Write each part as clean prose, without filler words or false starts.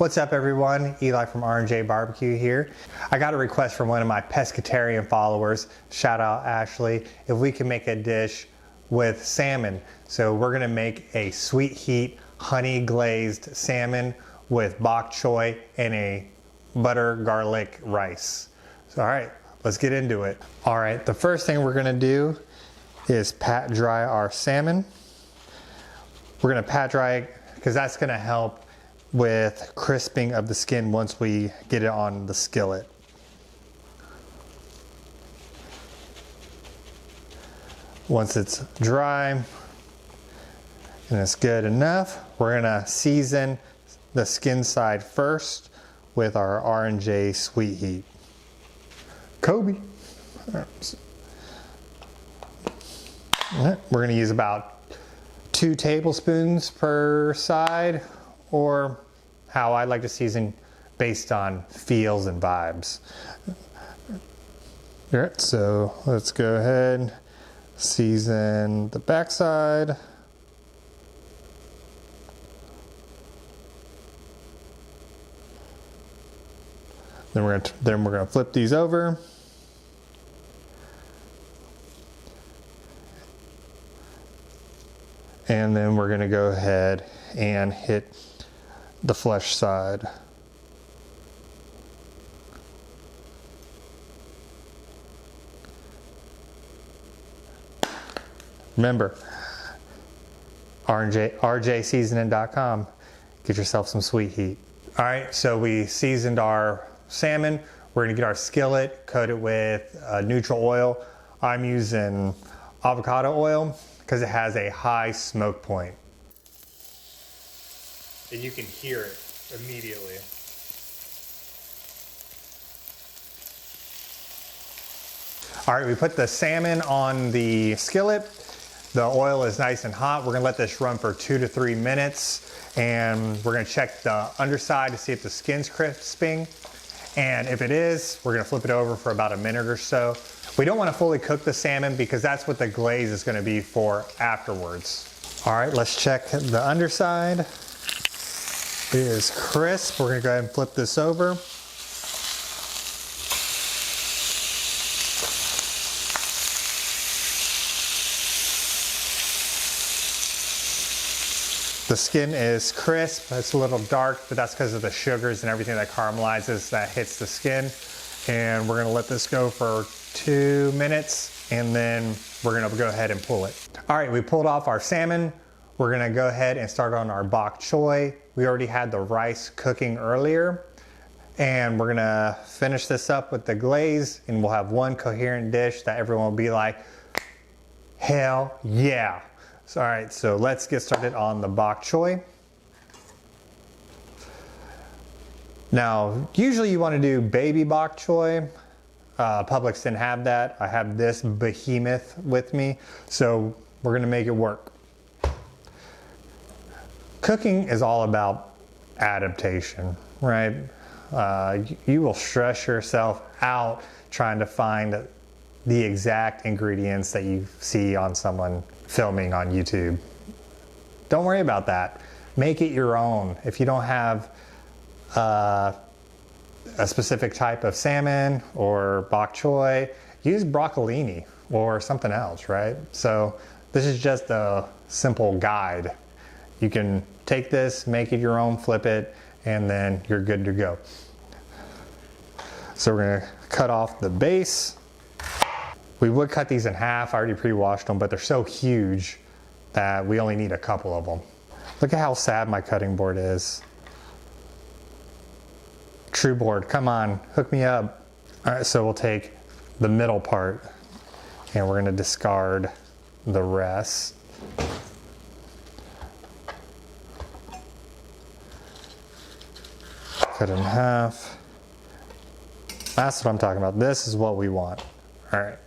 What's up everyone, Eli from R&J Barbecue here. I got a request from one of my pescatarian followers, shout out Ashley, if we can make a dish with salmon. So we're gonna make a sweet heat honey glazed salmon with bok choy and a butter garlic rice. So all right, let's get into it. All right, the first thing we're gonna do is pat dry our salmon. We're gonna pat dry it because that's gonna help with crisping of the skin once we get it on the skillet. Once it's dry and it's good enough, we're gonna season the skin side first with our R&J Sweet Heat. Kobe. We're gonna use about 2 tablespoons per side, or how I like to season based on feels and vibes. All right, so let's go ahead, season the backside. Then we're gonna flip these over. And then we're gonna go ahead and hit the flesh side. Remember, rjseasoning.com. Get yourself some sweet heat. All right, so we seasoned our salmon. We're gonna get our skillet, coat it with neutral oil. I'm using avocado oil because it has a high smoke point. And you can hear it immediately. All right, we put the salmon on the skillet. The oil is nice and hot. We're gonna let this run for 2 to 3 minutes, and we're gonna check the underside to see if the skin's crisping. And if it is, we're gonna flip it over for about a minute or so. We don't wanna fully cook the salmon because that's what the glaze is gonna be for afterwards. All right, let's check the underside. It is crisp. We're gonna go ahead and flip this over. The skin is crisp. It's a little dark, but that's because of the sugars and everything that caramelizes that hits the skin. And we're gonna let this go for 2 minutes, and then we're gonna go ahead and pull it. All right, we pulled off our salmon. We're gonna go ahead and start on our bok choy. We already had the rice cooking earlier, and we're gonna finish this up with the glaze, and we'll have one coherent dish that everyone will be like, hell yeah. So, all right, so let's get started on the bok choy. Now, usually you wanna do baby bok choy. Publix didn't have that. I have this behemoth with me, so we're gonna make it work. Cooking is all about adaptation, right? You will stress yourself out trying to find the exact ingredients that you see on someone filming on YouTube. Don't worry about that. Make it your own. If you don't have a specific type of salmon or bok choy, use broccolini or something else, right? So this is just a simple guide. You can take this, make it your own, flip it, and then you're good to go. So we're gonna cut off the base. We would cut these in half. I already pre-washed them, but they're so huge that we only need a couple of them. Look at how sad my cutting board is. True board, come on, hook me up. All right, so we'll take the middle part and we're gonna discard the rest. Cut in half. That's what I'm talking about. This is what we want. All right.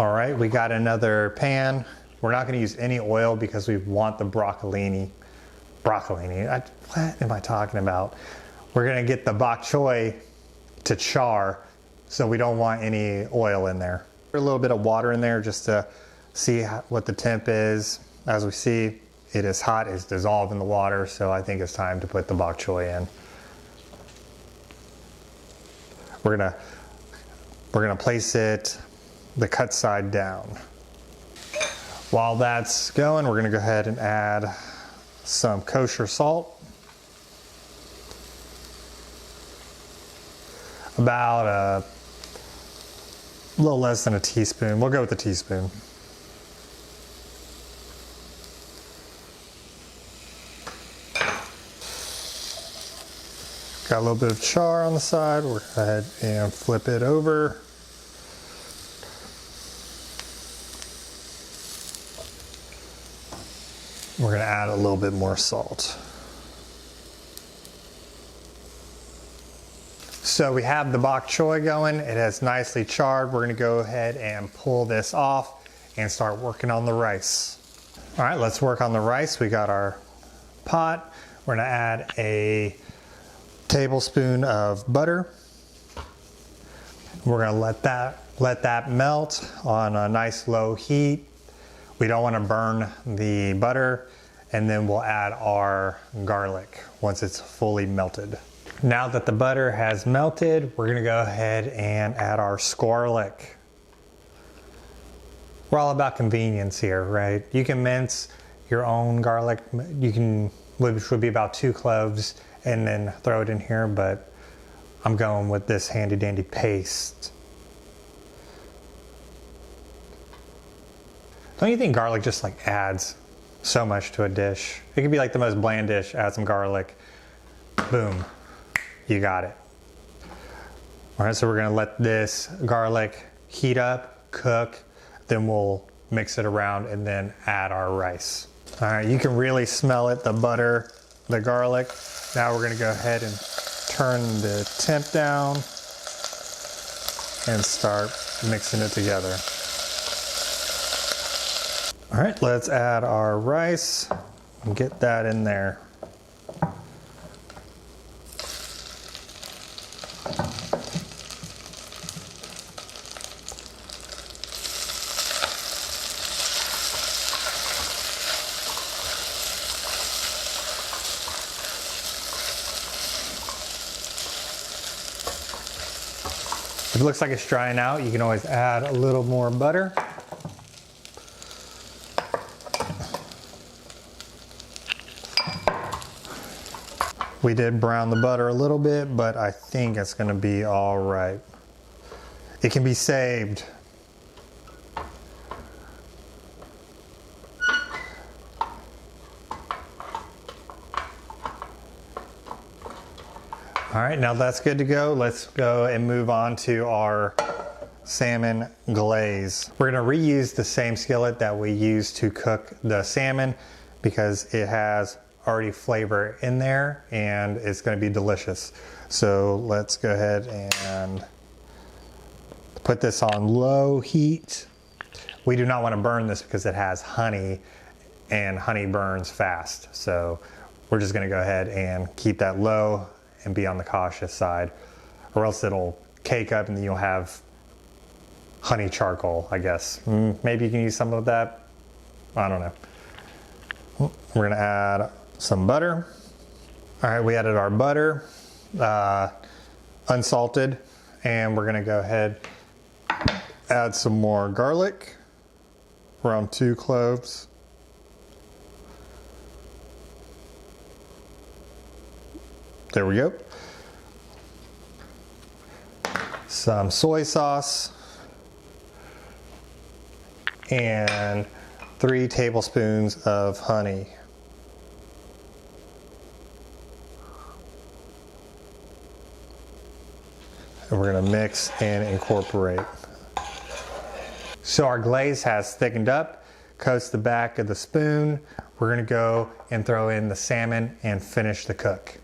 All right, we got another pan. We're not gonna use any oil because we want the broccolini. What am I talking about? We're gonna get the bok choy to char, so we don't want any oil in there. A little bit of water in there just to see what the temp is. As we see, it is hot, it's dissolved in the water, so I think it's time to put the bok choy in. We're gonna place it the cut side down. While that's going, we're gonna go ahead and add some kosher salt. About a little less than a teaspoon. We'll go with a teaspoon. Got a little bit of char on the side. We'll go ahead and flip it over. We're going to add a little bit more salt. So we have the bok choy going. It has nicely charred. We're going to go ahead and pull this off and start working on the rice. All right, let's work on the rice. We got our pot. We're going to add a tablespoon of butter. We're going to let that melt on a nice low heat. We don't want to burn the butter, and then we'll add our garlic once it's fully melted. Now that the butter has melted, we're going to go ahead and add our garlic. We're all about convenience here, right? You can mince your own garlic, which would be about 2 cloves, and then throw it in here, but I'm going with this handy dandy paste. Don't you think garlic just like adds so much to a dish? It could be like the most bland dish, add some garlic, boom, you got it. All right, so we're gonna let this garlic heat up, cook, then we'll mix it around and then add our rice. All right, you can really smell it, the butter, the garlic. Now we're gonna go ahead and turn the temp down and start mixing it together. All right, let's add our rice and get that in there. If it looks like it's drying out, you can always add a little more butter. We did brown the butter a little bit, but I think it's gonna be all right. It can be saved. All right, now that's good to go. Let's go and move on to our salmon glaze. We're gonna reuse the same skillet that we used to cook the salmon because it has already flavor in there and it's going to be delicious. So let's go ahead and put this on low heat. We do not want to burn this because it has honey and honey burns fast. So we're just going to go ahead and keep that low and be on the cautious side, or else it'll cake up and then you'll have honey charcoal, I guess. Maybe you can use some of that. I don't know. We're going to add some butter. All right, we added our butter, unsalted, and we're gonna go ahead, add some more garlic, around 2 cloves. There we go. Some soy sauce, and 3 tablespoons of honey. And we're gonna mix and incorporate. So our glaze has thickened up, coats the back of the spoon. We're gonna go and throw in the salmon and finish the cook.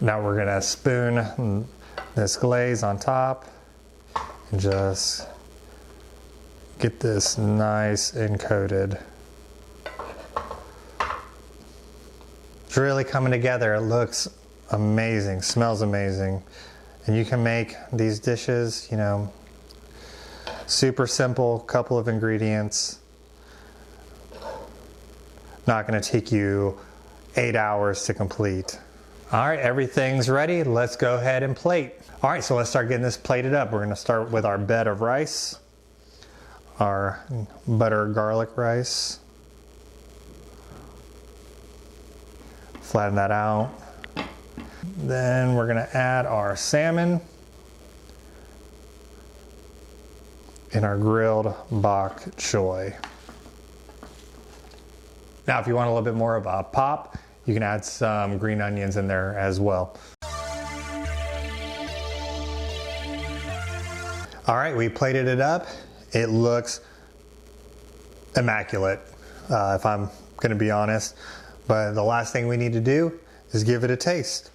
Now we're gonna spoon this glaze on top and just get this nice and coated. It's really coming together. It looks amazing, smells amazing. And you can make these dishes, you know, super simple, couple of ingredients. Not gonna take you 8 hours to complete. All right, everything's ready. Let's go ahead and plate. All right, so let's start getting this plated up. We're gonna start with our bed of rice, our butter garlic rice. Flatten that out. Then we're gonna add our salmon and our grilled bok choy. Now, if you want a little bit more of a pop, you can add some green onions in there as well. All right, we plated it up. It looks immaculate, if I'm gonna be honest. But the last thing we need to do is give it a taste.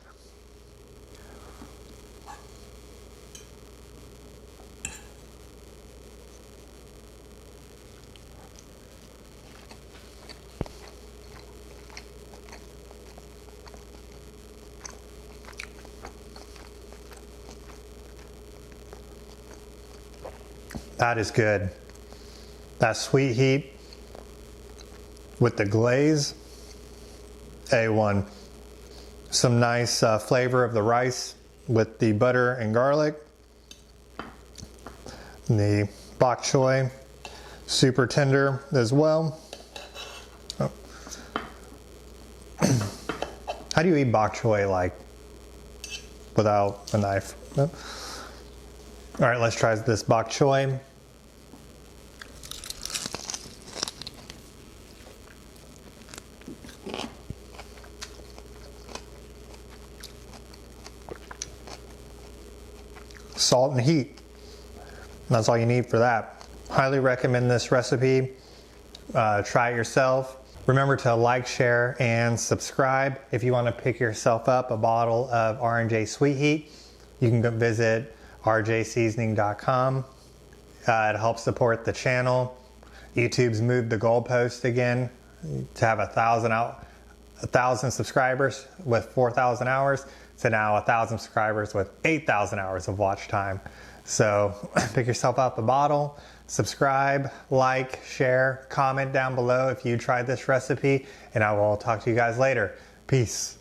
That is good. That sweet heat with the glaze, A1. Some nice flavor of the rice with the butter and garlic. The bok choy, super tender as well. Oh. How do you eat bok choy like without a knife? Oh. All right, let's try this bok choy. Salt and heat. That's all you need for that. Highly recommend this recipe. Try it yourself. Remember to like, share, and subscribe. If you want to pick yourself up a bottle of R&J Sweet Heat, you can go visit rjseasoning.com. It helps support the channel. YouTube's moved the goalpost again to have 1,000 subscribers with 4,000 hours to now 1,000 subscribers with 8,000 hours of watch time. So pick yourself up a bottle, subscribe, like, share, comment down below if you tried this recipe, and I will talk to you guys later. Peace.